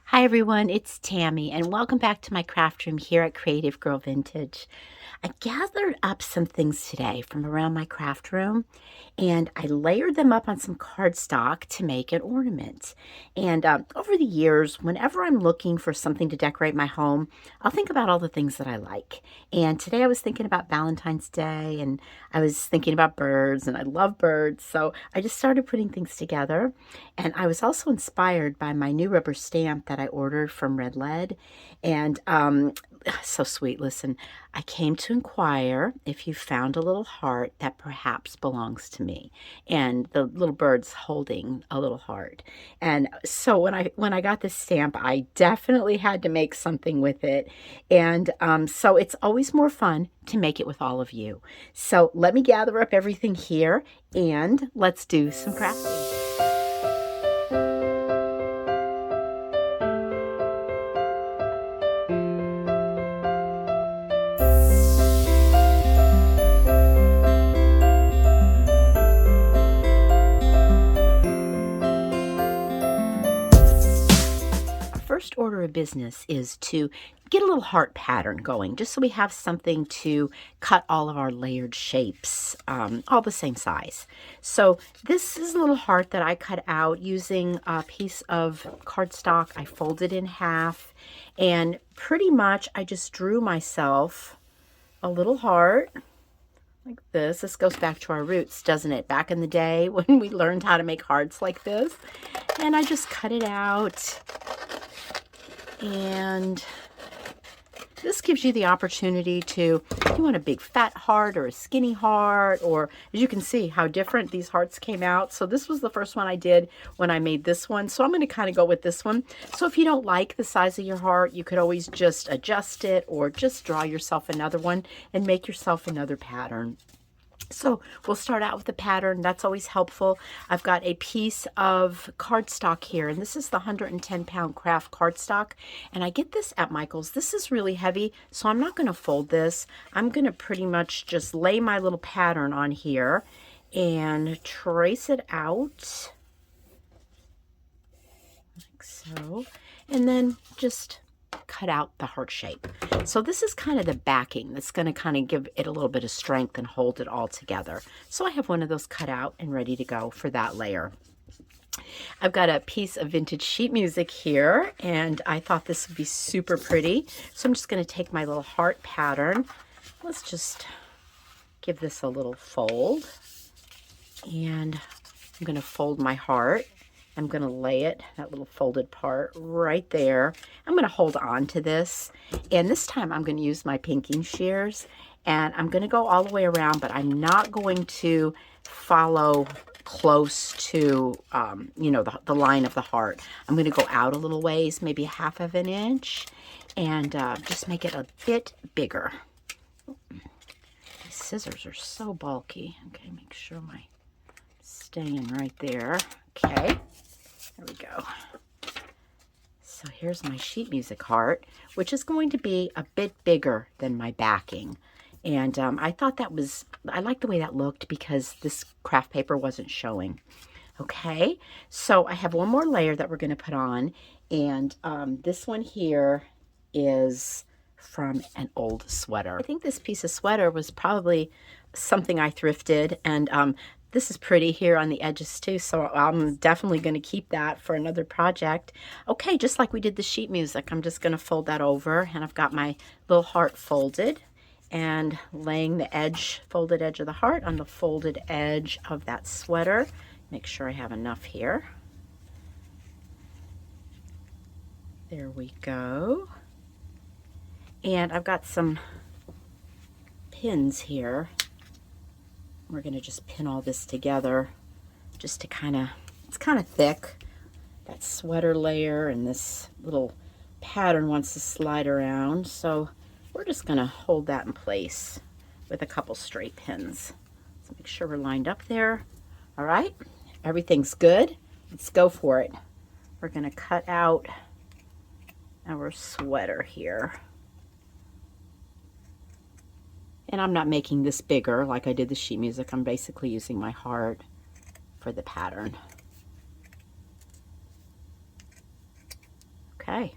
Hi everyone, it's Tammy and welcome back to my craft room here at Creative Girl Vintage. I gathered up some things today from around my craft room and I layered them up on some cardstock to make an ornament. And over the years, whenever I'm looking for something to decorate my home, I'll think about all the things that I like. And today I was thinking about Valentine's Day and I was thinking about birds, and I love birds. So I just started putting things together. And I was also inspired by my new rubber stamp that I ordered from Red Lead. And so sweet. Listen, I came to inquire if you found a little heart that perhaps belongs to me. And the little bird's holding a little heart. And so when I got this stamp, I definitely had to make something with it. And so it's always more fun to make it with all of you. So let me gather up everything here and let's do some crafting. First order of business is to get a little heart pattern going, just so we have something to cut all of our layered shapes, all the same size. So this is a little heart that I cut out using a piece of cardstock. I folded in half, and pretty much I just drew myself a little heart like this. This goes back to our roots, doesn't it? Back in the day when we learned how to make hearts like this. And I just cut it out. And this gives you the opportunity to, if you want a big fat heart or a skinny heart, or as you can see how different these hearts came out. So this was the first one I did when I made this one. So I'm going to kind of go with this one. So if you don't like the size of your heart, you could always just adjust it or just draw yourself another one and make yourself another pattern. So we'll start out with the pattern. That's always helpful. I've got a piece of cardstock here, and this is the 110-pound craft cardstock. And I get this at Michael's. This is really heavy, so I'm not going to fold this. I'm going to pretty much just lay my little pattern on here and trace it out like so, and then just cut out the heart shape. So this is kind of the backing that's going to kind of give it a little bit of strength and hold it all together. So I have one of those cut out and ready to go for that layer. I've got a piece of vintage sheet music here, and I thought this would be super pretty. So I'm just going to take my little heart pattern. Let's just give this a little fold, and I'm going to fold my heart. I'm going to lay it, that little folded part, right there. I'm going to hold on to this. And this time I'm going to use my pinking shears. And I'm going to go all the way around, but I'm not going to follow close to, the line of the heart. I'm going to go out a little ways, maybe 1/2 of an inch, and just make it a bit bigger. These scissors are so bulky. Okay, make sure my staying right there. Okay. There we go. So here's my sheet music heart, which is going to be a bit bigger than my backing. And I thought I liked the way that looked because this craft paper wasn't showing. Okay, so I have one more layer that we're going to put on. And this one here is from an old sweater. I think this piece of sweater was probably something I thrifted, and this is pretty here on the edges too, so I'm definitely going to keep that for another project. Okay, just like we did the sheet music, I'm just going to fold that over, and I've got my little heart folded and laying the edge, folded edge of the heart on the folded edge of that sweater. Make sure I have enough here. There we go. And I've got some pins here. We're going to just pin all this together just to it's kind of thick, that sweater layer, and this little pattern wants to slide around. So we're just going to hold that in place with a couple straight pins. So make sure we're lined up there. All right, everything's good. Let's go for it. We're going to cut out our sweater here. And I'm not making this bigger like I did the sheet music. I'm basically using my heart for the pattern. Okay.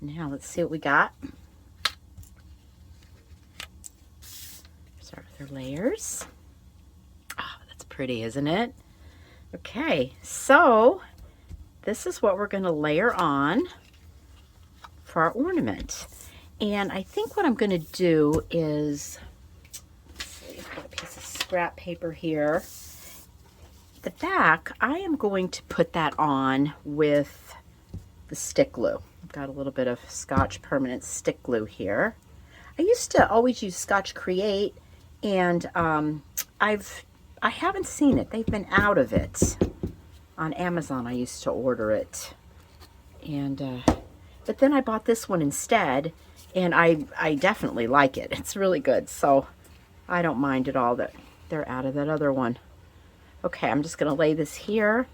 Now let's see what we got. Start with our layers. Oh, that's pretty, isn't it? Okay, so this is what we're going to layer on for our ornament. And I think what I'm going to do is, let's see, I've got a piece of scrap paper here. The back, I am going to put that on with the stick glue. I've got a little bit of Scotch Permanent stick glue here. I used to always use Scotch Create, and I haven't seen it. They've been out of it. On Amazon, I used to order it. And but then I bought this one instead, and I definitely like it. It's really good, so I don't mind at all that they're out of that other one. Okay, I'm just going to lay this here,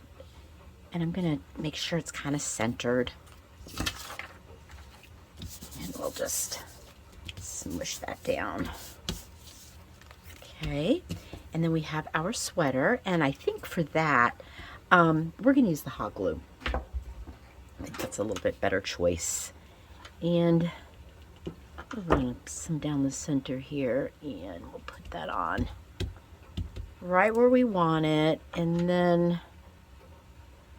and I'm going to make sure it's kind of centered. And we'll just smush that down. Okay, and then we have our sweater, and I think for that, we're going to use the hot glue. I think that's a little bit better choice. And we'll run some down the center here, and we'll put that on right where we want it. And then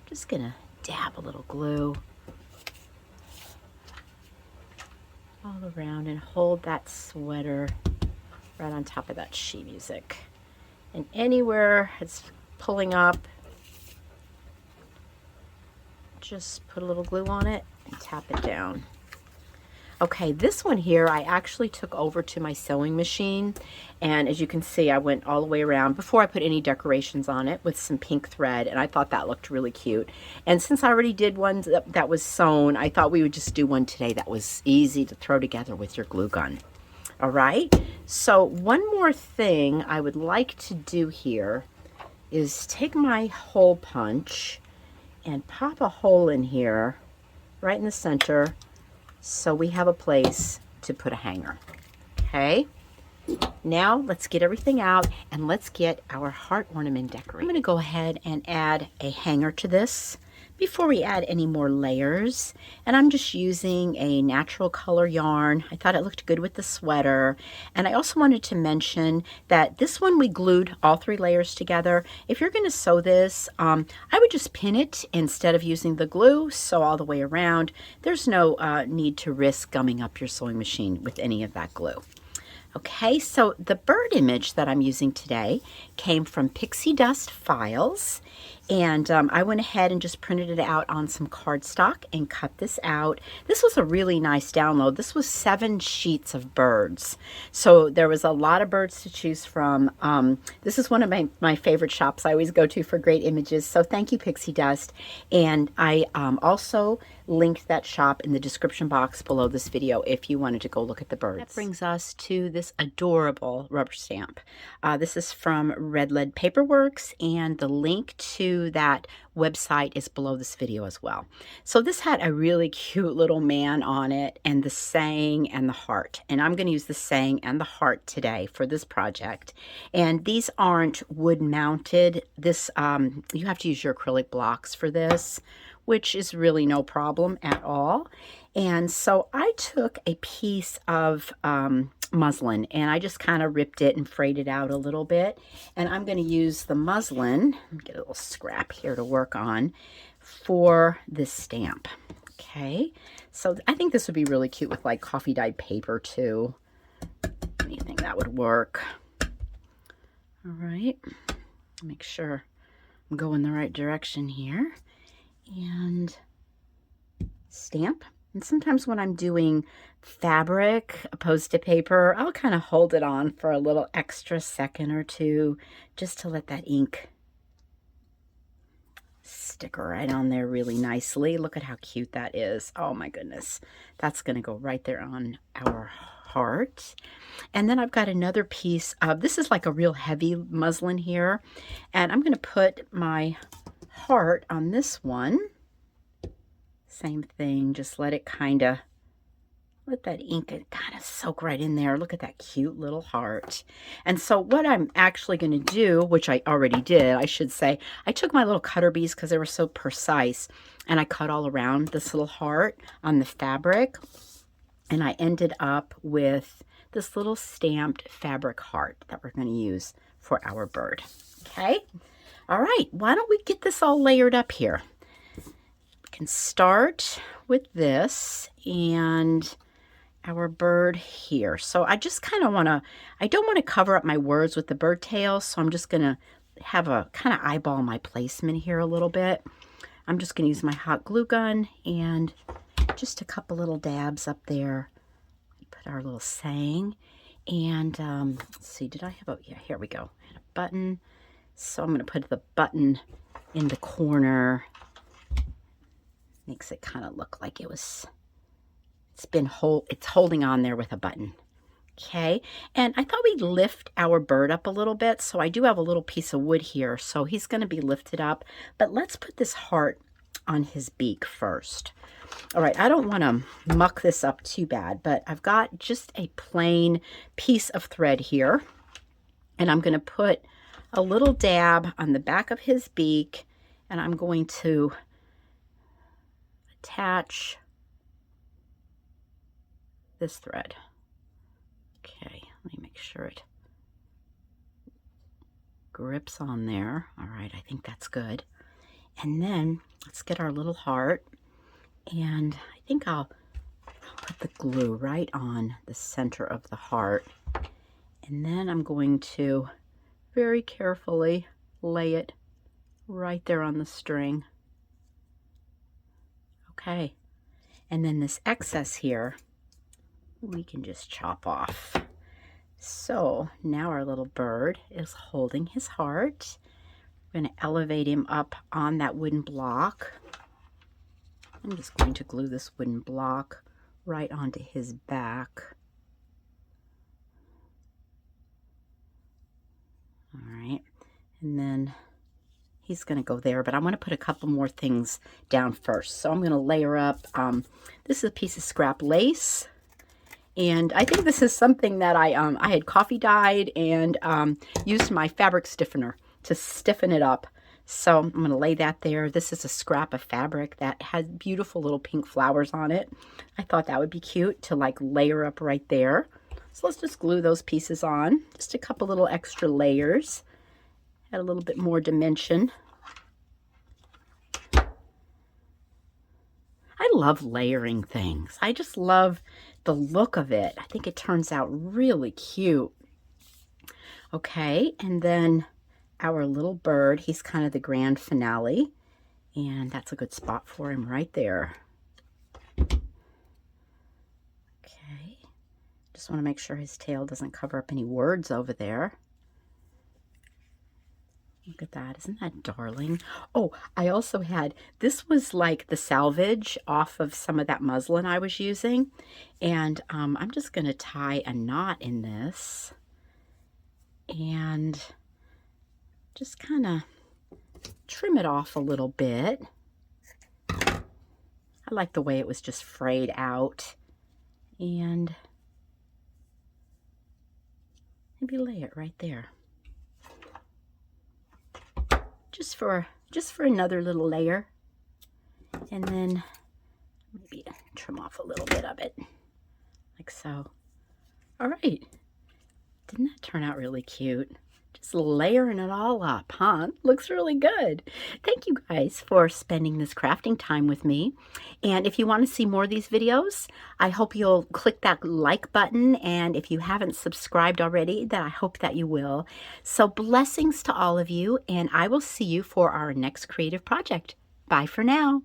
just going to dab a little glue all around and hold that sweater right on top of that sheet music. And anywhere it's pulling up, just put a little glue on it and tap it down. Okay, this one here I actually took over to my sewing machine, and as you can see, I went all the way around before I put any decorations on it with some pink thread, and I thought that looked really cute. And since I already did one that was sewn, I thought we would just do one today that was easy to throw together with your glue gun. All right, so one more thing I would like to do here is take my hole punch and pop a hole in here right in the center, so we have a place to put a hanger. Okay, now let's get everything out and let's get our heart ornament decorated. I'm going to go ahead and add a hanger to this before we add any more layers, and I'm just using a natural color yarn. I thought it looked good with the sweater, and I also wanted to mention that this one we glued all 3 layers together. If you're going to sew this, I would just pin it instead of using the glue, sew all the way around. There's no need to risk gumming up your sewing machine with any of that glue. Okay, so the bird image that I'm using today came from Pixie Dust Files, and I went ahead and just printed it out on some cardstock and cut this out. This was a really nice download. This was 7 sheets of birds, so there was a lot of birds to choose from. This is one of my favorite shops I always go to for great images, so thank you, Pixie Dust. And I also linked that shop in the description box below this video if you wanted to go look at the birds. That brings us to this adorable rubber stamp. This is from Red Lead Paperworks, and the link to that website is below this video as well. So this had a really cute little man on it, and the saying and the heart. And I'm going to use the saying and the heart today for this project. And these aren't wood mounted. This you have to use your acrylic blocks for this, which is really no problem at all. And so I took a piece of muslin, and I just kind of ripped it and frayed it out a little bit. And I'm going to use the muslin, get a little scrap here to work on, for this stamp. Okay, so I think this would be really cute with like coffee dyed paper too. Anything that would work. All right, make sure I'm going the right direction here. And stamp. And sometimes when I'm doing fabric opposed to paper, I'll kind of hold it on for a little extra second or two just to let that ink stick right on there really nicely. Look at how cute that is. Oh my goodness. That's going to go right there on our heart. And then I've got another piece of, this is like a real heavy muslin here. And I'm going to put my heart on this one. Same thing, just let it kind of let that ink kind of soak right in there. Look at that cute little heart. And so what I'm actually going to do, which I already did, I should say, I took my little cutter bees because they were so precise, and I cut all around this little heart on the fabric, and I ended up with this little stamped fabric heart that we're going to use for our bird. Okay? All right, why don't we get this all layered up here? We can start with this and our bird here. So I just kind of want to, I don't want to cover up my words with the bird tail, so I'm just going to have a kind of eyeball my placement here a little bit. I'm just going to use my hot glue gun and just a couple little dabs up there. Put our little saying. And let's see, did I have a, yeah, here we go. I had a button. So I'm going to put the button in the corner. Makes it kind of look like it was, it's holding on there with a button. Okay, and I thought we'd lift our bird up a little bit, so I do have a little piece of wood here, so he's going to be lifted up. But let's put this heart on his beak first. All right, I don't want to muck this up too bad, but I've got just a plain piece of thread here, and I'm going to put a little dab on the back of his beak, and I'm going to attach this thread. Okay, let me make sure it grips on there. All right, I think that's good. And then let's get our little heart, and I think I'll put the glue right on the center of the heart, and then I'm going to very carefully lay it right there on the string. Okay, and then this excess here we can just chop off. So now our little bird is holding his heart. We're going to elevate him up on that wooden block. I'm just going to glue this wooden block right onto his back. All right, and then he's going to go there, but I want to put a couple more things down first. So I'm going to layer up, this is a piece of scrap lace. And I think this is something that I had coffee dyed and used my fabric stiffener to stiffen it up. So I'm going to lay that there. This is a scrap of fabric that has beautiful little pink flowers on it. I thought that would be cute to like layer up right there. So let's just glue those pieces on. Just a couple little extra layers. Add a little bit more dimension. I love layering things. I just love the look of it. I think it turns out really cute. Okay, and then our little bird, he's kind of the grand finale, and that's a good spot for him right there. Okay, just want to make sure his tail doesn't cover up any words over there. Look at that. Isn't that darling? Oh, I also had, this was like the salvage off of some of that muslin I was using. And I'm just going to tie a knot in this. And just kind of trim it off a little bit. I like the way it was just frayed out. And maybe lay it right there. Just for another little layer, and then maybe trim off a little bit of it like so. All right, didn't that turn out really cute? Just layering it all up, huh? Looks really good. Thank you guys for spending this crafting time with me. And if you want to see more of these videos, I hope you'll click that like button. And if you haven't subscribed already, then I hope that you will. So blessings to all of you, and I will see you for our next creative project. Bye for now.